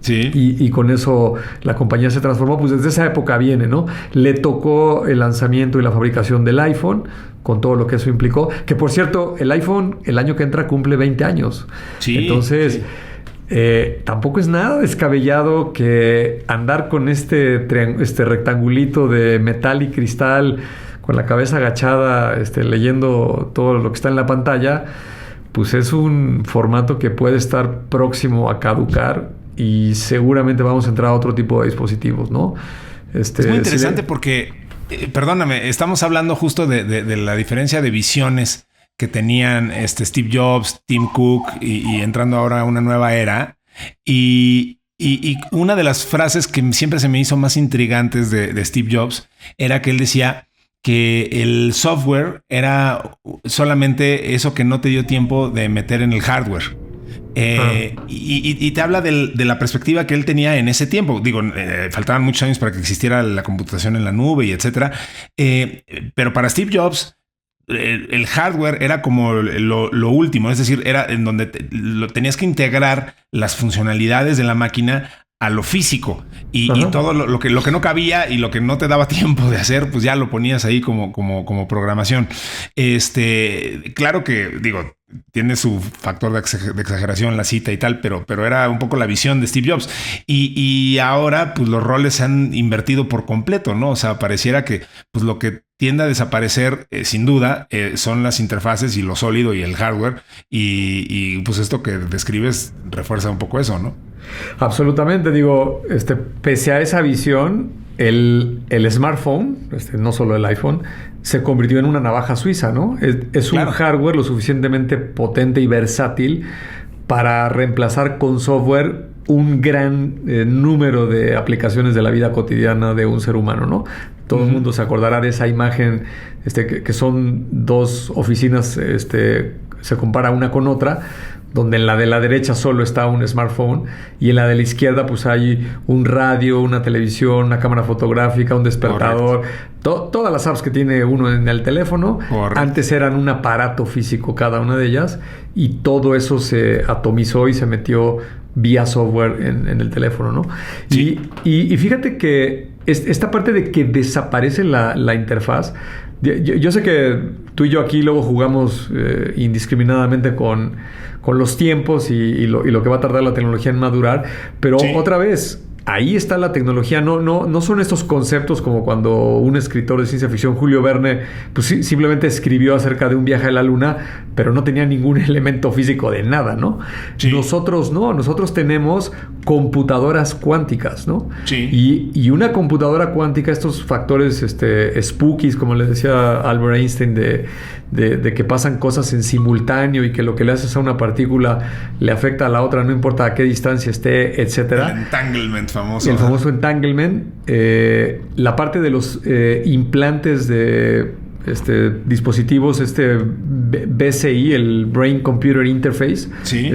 Sí. Y con eso la compañía se transformó. Pues desde esa época viene, ¿no? Le tocó el lanzamiento y la fabricación del iPhone, con todo lo que eso implicó. Que, por cierto, el iPhone el año que entra cumple 20 años. Sí. Entonces, tampoco es nada descabellado que andar con este rectangulito de metal y cristal, con la cabeza agachada, leyendo todo lo que está en la pantalla, pues es un formato que puede estar próximo a caducar. Y seguramente vamos a entrar a otro tipo de dispositivos, ¿no? Es muy interesante porque, perdóname, estamos hablando justo de la diferencia de visiones que tenían Steve Jobs, Tim Cook y entrando ahora a una nueva era. Y una de las frases que siempre se me hizo más intrigantes de Steve Jobs era que él decía que el software era solamente eso que no te dio tiempo de meter en el hardware. Y te habla de la perspectiva que él tenía en ese tiempo. Digo, faltaban muchos años para que existiera la computación en la nube y etcétera. Pero para Steve Jobs, el hardware era como lo último. Es decir, era en donde tenías que integrar las funcionalidades de la máquina a lo físico y todo lo que no cabía y lo que no te daba tiempo de hacer, pues ya lo ponías ahí como programación. Claro que digo, tiene su factor de exageración la cita y tal, pero era un poco la visión de Steve Jobs y ahora pues los roles se han invertido por completo, ¿no? O sea, pareciera que pues lo que tiende a desaparecer, sin duda, son las interfaces y lo sólido y el hardware. Y pues esto que describes refuerza un poco eso, ¿no? Absolutamente. Digo, pese a esa visión, el smartphone, no solo el iPhone, se convirtió en una navaja suiza, ¿no? Es un hardware lo suficientemente potente y versátil para reemplazar con software un gran número de aplicaciones de la vida cotidiana de un ser humano, ¿no? Todo el mundo se acordará de esa imagen que son dos oficinas, se compara una con otra, donde en la de la derecha solo está un smartphone y en la de la izquierda pues hay un radio, una televisión, una cámara fotográfica, un despertador, todas las apps que tiene uno en el teléfono. Correcto. Antes eran un aparato físico cada una de ellas y todo eso se atomizó y se metió vía software en el teléfono, ¿no? Sí. Y fíjate que esta parte de que desaparece la interfaz, yo sé que tú y yo aquí luego jugamos indiscriminadamente con los tiempos y lo que va a tardar la tecnología en madurar, pero otra vez, ahí está la tecnología. No son estos conceptos como cuando un escritor de ciencia ficción, Julio Verne, pues simplemente escribió acerca de un viaje a la luna, pero no tenía ningún elemento físico de nada, ¿no? Sí. Nosotros tenemos computadoras cuánticas, ¿no? Sí. Y una computadora cuántica, estos factores spookies, como les decía Albert Einstein, de que pasan cosas en simultáneo y que lo que le haces a una partícula le afecta a la otra, no importa a qué distancia esté, etcétera. El entanglement famoso. El famoso entanglement. La parte de los implantes de dispositivos, BCI, el Brain Computer Interface. Sí.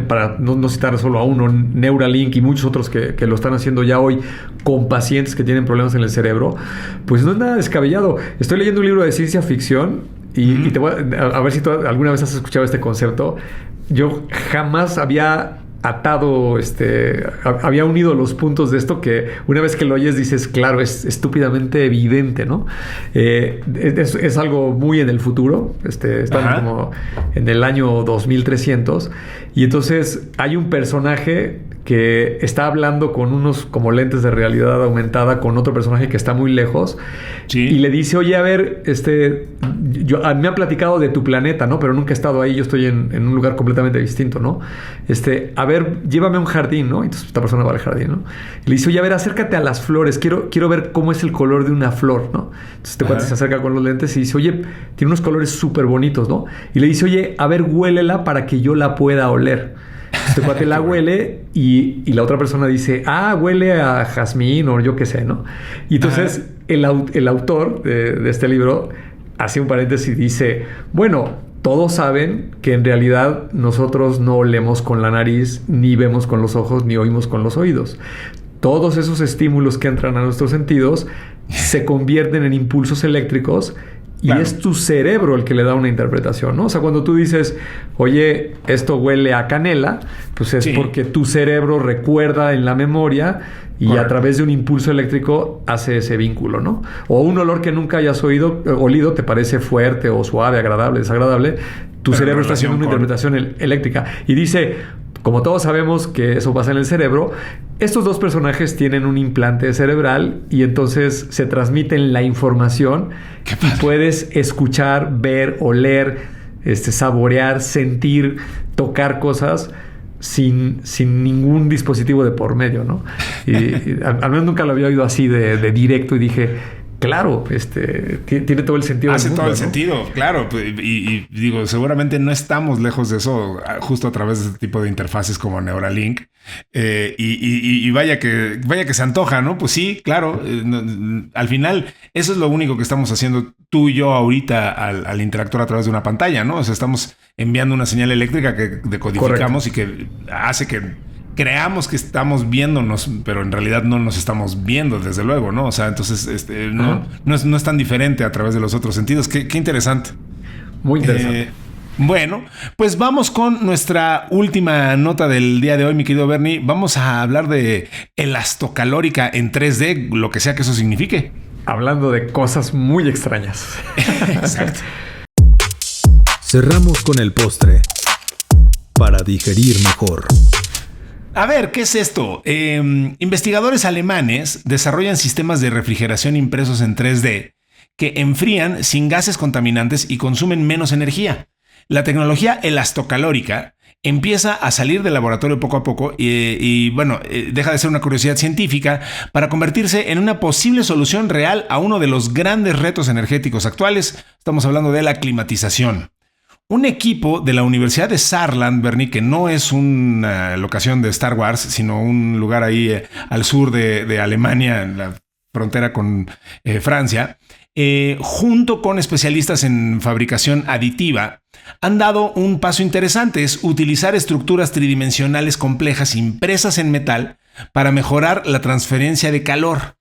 Para no citar solo a uno, Neuralink y muchos otros que lo están haciendo ya hoy con pacientes que tienen problemas en el cerebro, pues no es nada descabellado. Estoy leyendo un libro de ciencia ficción y te voy a ver si tú alguna vez has escuchado este concepto. Yo jamás había atado, había unido los puntos de esto, que una vez que lo oyes dices, claro, es estúpidamente evidente, ¿no? Es algo muy en el futuro, estamos como en el año 2300, y entonces hay un personaje que está hablando con unos como lentes de realidad aumentada con otro personaje que está muy lejos. Sí. Y le dice, oye, a ver, me han platicado de tu planeta, ¿no? Pero nunca he estado ahí, yo estoy en un lugar completamente distinto, ¿no? A ver, llévame a un jardín, ¿no? Entonces esta persona va al jardín, ¿no? Y le dice, oye, a ver, acércate a las flores, quiero ver cómo es el color de una flor, ¿no? Entonces este cuate se acerca con los lentes y dice, oye, tiene unos colores súper bonitos, ¿no? Y le dice, oye, a ver, huélela para que yo la pueda oler. Este cuate la huele y la otra persona dice, huele a jazmín o yo qué sé, ¿no? Y entonces el autor de este libro hace un paréntesis y dice, bueno, todos saben que en realidad nosotros no olemos con la nariz, ni vemos con los ojos, ni oímos con los oídos. Todos esos estímulos que entran a nuestros sentidos se convierten en impulsos eléctricos. Y es tu cerebro el que le da una interpretación, ¿no? O sea, cuando tú dices, oye, esto huele a canela, pues es porque tu cerebro recuerda en la memoria y a través de un impulso eléctrico hace ese vínculo, ¿no? O un olor que nunca hayas olido, te parece fuerte o suave, agradable, desagradable, tu cerebro está haciendo una interpretación eléctrica. Y dice, como todos sabemos que eso pasa en el cerebro, estos dos personajes tienen un implante cerebral y entonces se transmiten la información y puedes escuchar, ver, oler, saborear, sentir, tocar cosas sin ningún dispositivo de por medio, ¿no? Y al menos nunca lo había oído así de directo y dije, claro, tiene todo el sentido. Hace del mundo, todo el ¿no? sentido, claro. Y digo, seguramente no estamos lejos de eso, justo a través de este tipo de interfaces como Neuralink. Y vaya que se antoja, ¿no? Pues sí, claro. Al final, eso es lo único que estamos haciendo tú y yo ahorita al interactuar a través de una pantalla, ¿no? O sea, estamos enviando una señal eléctrica que decodificamos. Correcto. Y que hace que creamos que estamos viéndonos, pero en realidad no nos estamos viendo, desde luego, ¿no? O sea, entonces no es tan diferente a través de los otros sentidos. Qué interesante. Muy interesante. Bueno, pues vamos con nuestra última nota del día de hoy, mi querido Bernie. Vamos a hablar de elastocalórica en 3D, lo que sea que eso signifique. Hablando de cosas muy extrañas. Exacto. Cerramos con el postre para digerir mejor. A ver, ¿qué es esto? Investigadores alemanes desarrollan sistemas de refrigeración impresos en 3D que enfrían sin gases contaminantes y consumen menos energía. La tecnología elastocalórica empieza a salir del laboratorio poco a poco y deja de ser una curiosidad científica para convertirse en una posible solución real a uno de los grandes retos energéticos actuales. Estamos hablando de la climatización. Un equipo de la Universidad de Saarland, Bernie, que no es una locación de Star Wars, sino un lugar ahí al sur de Alemania, en la frontera con Francia, junto con especialistas en fabricación aditiva, han dado un paso interesante: es utilizar estructuras tridimensionales complejas impresas en metal para mejorar la transferencia de calor.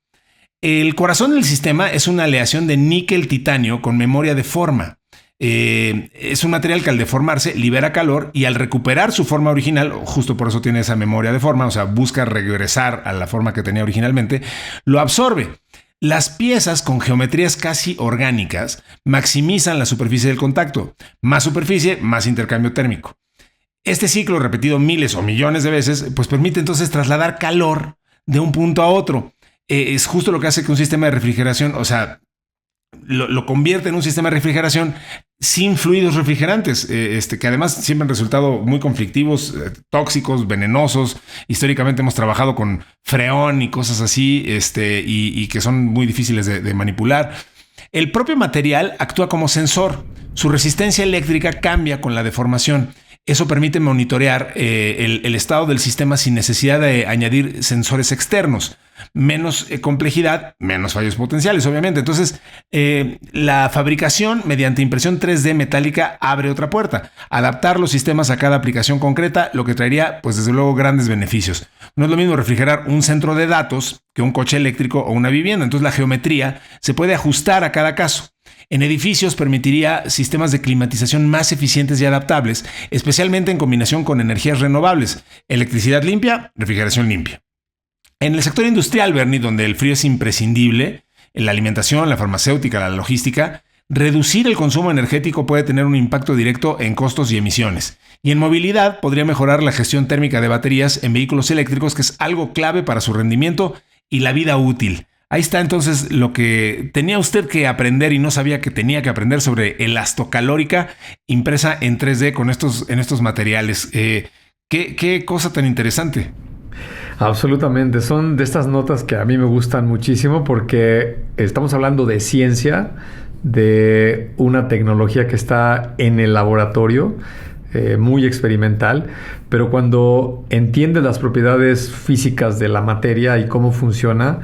El corazón del sistema es una aleación de níquel-titanio con memoria de forma. Es un material que al deformarse libera calor y al recuperar su forma original, justo por eso tiene esa memoria de forma, o sea, busca regresar a la forma que tenía originalmente, lo absorbe. Las piezas con geometrías casi orgánicas maximizan la superficie del contacto. Más superficie, más intercambio térmico. Este ciclo, repetido miles o millones de veces, pues permite entonces trasladar calor de un punto a otro. Es justo lo que hace que un sistema de refrigeración, o sea, lo convierte en un sistema de refrigeración sin fluidos refrigerantes, que además siempre han resultado muy conflictivos, tóxicos, venenosos. Históricamente hemos trabajado con freón y cosas así, y que son muy difíciles de manipular. El propio material actúa como sensor. Su resistencia eléctrica cambia con la deformación. Eso permite monitorear el estado del sistema sin necesidad de añadir sensores externos. Menos complejidad, menos fallos potenciales, obviamente. Entonces, la fabricación mediante impresión 3D metálica abre otra puerta. Adaptar los sistemas a cada aplicación concreta, lo que traería, pues desde luego, grandes beneficios. No es lo mismo refrigerar un centro de datos que un coche eléctrico o una vivienda. Entonces, la geometría se puede ajustar a cada caso. En edificios permitiría sistemas de climatización más eficientes y adaptables, especialmente en combinación con energías renovables, electricidad limpia, refrigeración limpia. En el sector industrial, Bernie, donde el frío es imprescindible, en la alimentación, la farmacéutica, la logística, reducir el consumo energético puede tener un impacto directo en costos y emisiones. Y en movilidad podría mejorar la gestión térmica de baterías en vehículos eléctricos, que es algo clave para su rendimiento y la vida útil. Ahí está entonces lo que tenía usted que aprender y no sabía que tenía que aprender sobre elastocalórica impresa en 3D en estos materiales. ¿Qué cosa tan interesante? Absolutamente, son de estas notas que a mí me gustan muchísimo porque estamos hablando de ciencia, de una tecnología que está en el laboratorio, muy experimental, pero cuando entiendes las propiedades físicas de la materia y cómo funciona,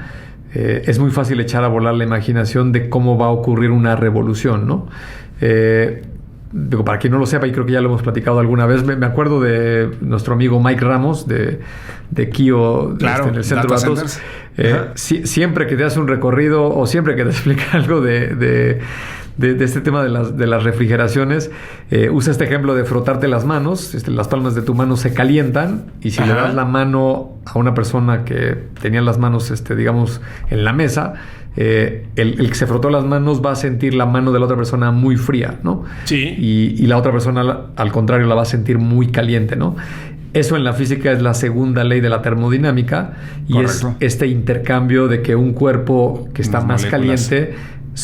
es muy fácil echar a volar la imaginación de cómo va a ocurrir una revolución, ¿no? Para quien no lo sepa, y creo que ya lo hemos platicado alguna vez, me acuerdo de nuestro amigo Mike Ramos de Kio, claro, en el centro de datos. Siempre que te hace un recorrido o siempre que te explica algo de este tema de las refrigeraciones, usa este ejemplo de frotarte las manos. Las palmas de tu mano se calientan y si le das la mano a una persona que tenía las manos, digamos, en la mesa, el que se frotó las manos va a sentir la mano de la otra persona muy fría, ¿no? Sí. Y la otra persona, al contrario, la va a sentir muy caliente, ¿no? Eso en la física es la segunda ley de la termodinámica. Y correcto. Es este intercambio de que un cuerpo que está más caliente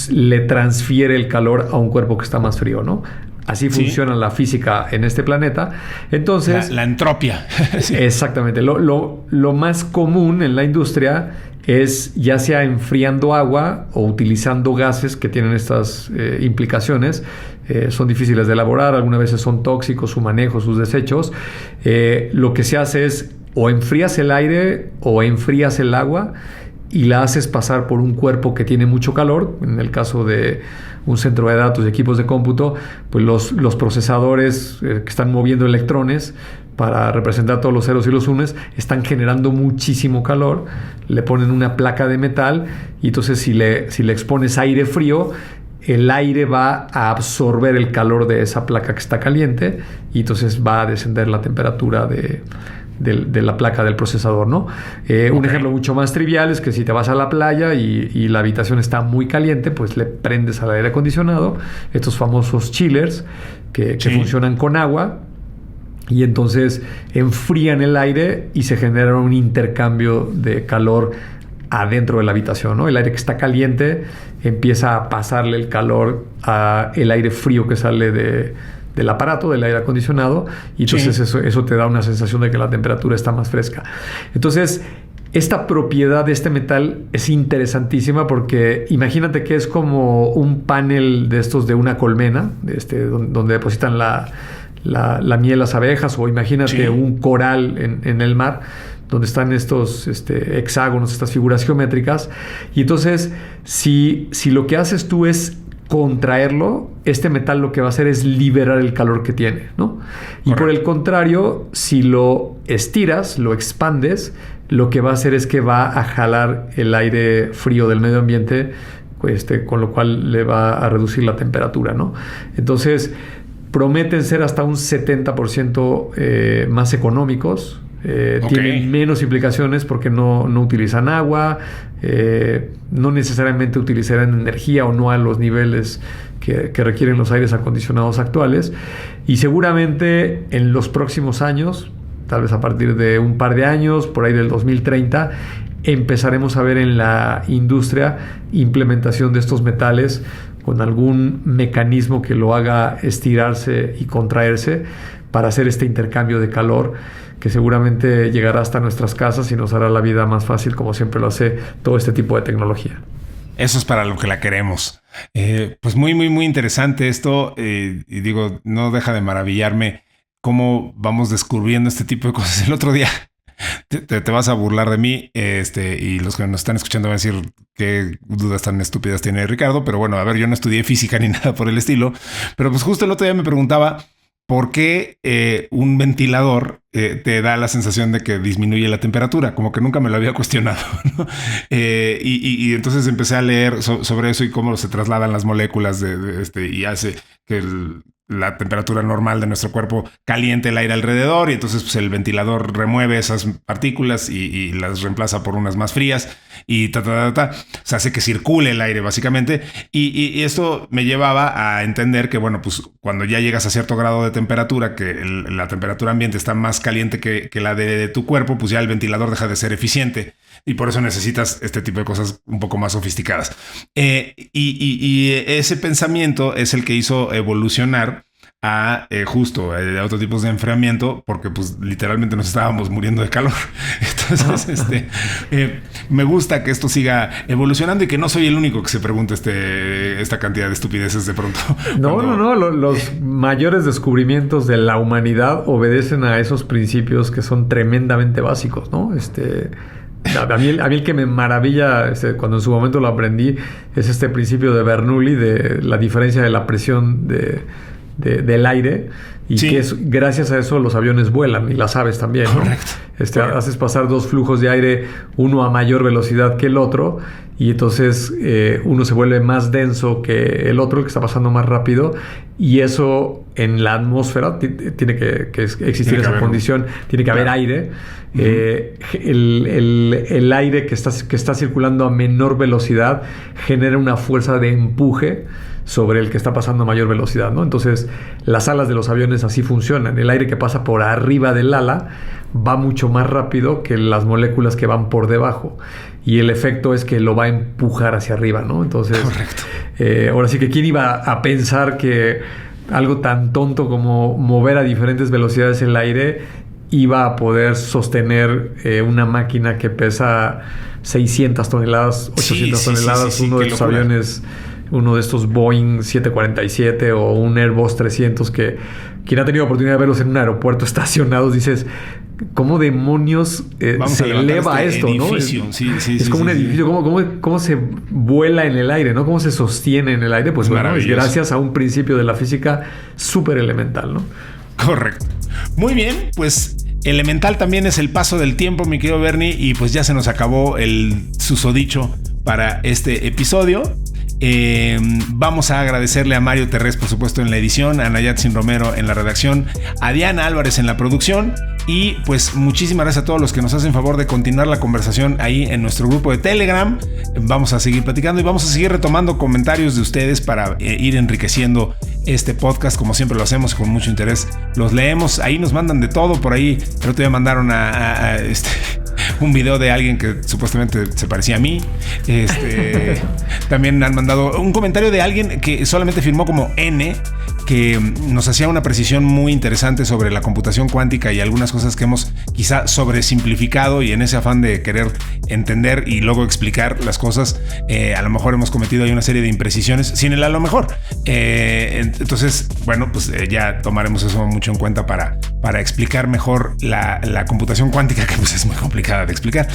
le transfiere el calor a un cuerpo que está más frío, ¿no? Así funciona la física en este planeta. Entonces, la entropía. Sí. Exactamente. Lo más común en la industria es ya sea enfriando agua o utilizando gases que tienen estas implicaciones. Son difíciles de elaborar, algunas veces son tóxicos, su manejo, sus desechos. Lo que se hace es o enfrías el aire o enfrías el agua y la haces pasar por un cuerpo que tiene mucho calor. En el caso de un centro de datos y equipos de cómputo, pues los procesadores que están moviendo electrones para representar todos los ceros y los unos están generando muchísimo calor, le ponen una placa de metal y entonces si le expones aire frío, el aire va a absorber el calor de esa placa que está caliente y entonces va a descender la temperatura de la placa del procesador, ¿no? Un ejemplo mucho más trivial es que si te vas a la playa y la habitación está muy caliente, pues le prendes al aire acondicionado, estos famosos chillers que funcionan con agua, y entonces enfrían el aire y se genera un intercambio de calor adentro de la habitación, ¿no? El aire que está caliente empieza a pasarle el calor al aire frío que sale del aparato, del aire acondicionado, y entonces eso te da una sensación de que la temperatura está más fresca. Entonces, esta propiedad de este metal es interesantísima porque imagínate que es como un panel de estos de una colmena, donde depositan la miel las abejas, o imagínate un coral en el mar, donde están estos hexágonos, estas figuras geométricas. Y entonces, si lo que haces tú es contraerlo, este metal lo que va a hacer es liberar el calor que tiene, ¿no? Y Correcto. Por el contrario, si lo estiras, lo expandes, lo que va a hacer es que va a jalar el aire frío del medio ambiente, con lo cual le va a reducir la temperatura, ¿no? Entonces, prometen ser hasta un 70% más económicos. Tienen menos implicaciones porque no utilizan agua, no necesariamente utilizarán energía o no a los niveles que requieren los aires acondicionados actuales, y seguramente en los próximos años, tal vez a partir de un par de años, por ahí del 2030, empezaremos a ver en la industria implementación de estos metales con algún mecanismo que lo haga estirarse y contraerse para hacer este intercambio de calor, que seguramente llegará hasta nuestras casas y nos hará la vida más fácil, como siempre lo hace todo este tipo de tecnología. Eso es para lo que la queremos. Pues muy, muy, muy interesante esto. Y digo, no deja de maravillarme cómo vamos descubriendo este tipo de cosas. El otro día te vas a burlar de mí, y los que nos están escuchando van a decir qué dudas tan estúpidas tiene Ricardo. Pero bueno, a ver, yo no estudié física ni nada por el estilo. Pero pues justo el otro día me preguntaba ¿por qué un ventilador te da la sensación de que disminuye la temperatura? Como que nunca me lo había cuestionado, ¿no? Y entonces empecé a leer sobre eso y cómo se trasladan las moléculas y hace que la temperatura normal de nuestro cuerpo caliente el aire alrededor, y entonces pues, el ventilador remueve esas partículas y las reemplaza por unas más frías y o sea, hace que circule el aire básicamente, y esto me llevaba a entender que bueno, pues cuando ya llegas a cierto grado de temperatura, que la temperatura ambiente está más caliente que la de tu cuerpo, pues ya el ventilador deja de ser eficiente. Y por eso necesitas este tipo de cosas un poco más sofisticadas. Y ese pensamiento es el que hizo evolucionar a otro tipo de enfriamiento, porque pues literalmente nos estábamos muriendo de calor. Entonces, me gusta que esto siga evolucionando y que no soy el único que se pregunta esta cantidad de estupideces de pronto. No. Los mayores descubrimientos de la humanidad obedecen a esos principios que son tremendamente básicos, ¿no? A mí el que me maravilla, cuando en su momento lo aprendí, es este principio de Bernoulli, de la diferencia de la presión del aire, y que es gracias a eso los aviones vuelan y las aves también, ¿no? Correcto. Haces pasar dos flujos de aire, uno a mayor velocidad que el otro, y entonces uno se vuelve más denso que el otro, que está pasando más rápido, y eso en la atmósfera tiene que existir esa condición, tiene que haber aire. El aire que está circulando a menor velocidad genera una fuerza de empuje sobre el que está pasando a mayor velocidad, ¿no? Entonces, las alas de los aviones así funcionan. El aire que pasa por arriba del ala va mucho más rápido que las moléculas que van por debajo. Y el efecto es que lo va a empujar hacia arriba, ¿no? Entonces, ahora sí que ¿quién iba a pensar que algo tan tonto como mover a diferentes velocidades el aire iba a poder sostener una máquina que pesa 600 toneladas, 800 toneladas, uno de estos aviones, uno de estos Boeing 747 o un Airbus 300, que quien ha tenido oportunidad de verlos en un aeropuerto estacionados, dices, ¿cómo demonios se eleva esto, edificio, ¿no? Es como un edificio. ¿Cómo se vuela en el aire, ¿no? ¿Cómo se sostiene en el aire? Pues bueno, es gracias a un principio de la física súper elemental, ¿no? Correcto. Muy bien, pues elemental también es el paso del tiempo, mi querido Bernie, y pues ya se nos acabó el susodicho para este episodio. Vamos a agradecerle a Mario Terrés, por supuesto, en la edición, a Nayatsin Romero en la redacción, a Diana Álvarez en la producción, y pues muchísimas gracias a todos los que nos hacen favor de continuar la conversación ahí en nuestro grupo de Telegram. Vamos a seguir platicando y vamos a seguir retomando comentarios de ustedes para ir enriqueciendo este podcast, como siempre lo hacemos con mucho interés. Los leemos, ahí nos mandan de todo por ahí. El otro día mandaron un video de alguien que supuestamente se parecía a mí. También han mandado un comentario de alguien que solamente firmó como N, que nos hacía una precisión muy interesante sobre la computación cuántica y algunas cosas que hemos quizá sobresimplificado, y en ese afán de querer entender y luego explicar las cosas, a lo mejor hemos cometido ahí una serie de imprecisiones sin el a lo mejor. Entonces, bueno, pues ya tomaremos eso mucho en cuenta para explicar mejor la computación cuántica, que pues es muy complicada de explicar.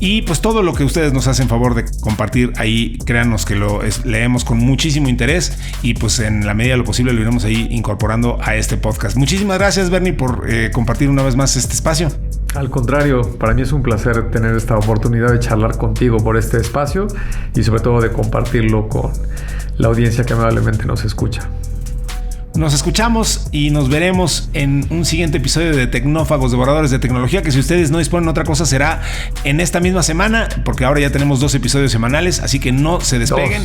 Y pues todo lo que ustedes nos hacen favor de compartir ahí, créanos que leemos con muchísimo interés, y pues en la medida de lo posible lo iremos ahí incorporando a este podcast. Muchísimas gracias, Bernie, por compartir una vez más este espacio. Al contrario, para mí es un placer tener esta oportunidad de charlar contigo por este espacio y sobre todo de compartirlo con la audiencia que amablemente nos escucha. Nos escuchamos y nos veremos en un siguiente episodio de Tecnófagos, Devoradores de Tecnología, que si ustedes no disponen de otra cosa será en esta misma semana, porque ahora ya tenemos 2 episodios semanales, así que no se despeguen.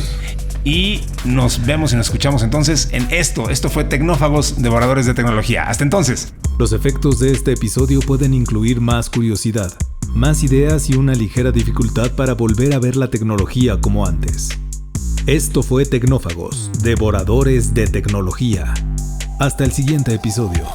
Y nos vemos y nos escuchamos entonces en esto. Esto fue Tecnófagos, Devoradores de Tecnología. Hasta entonces. Los efectos de este episodio pueden incluir más curiosidad, más ideas y una ligera dificultad para volver a ver la tecnología como antes. Esto fue Tecnófagos, Devoradores de Tecnología. Hasta el siguiente episodio.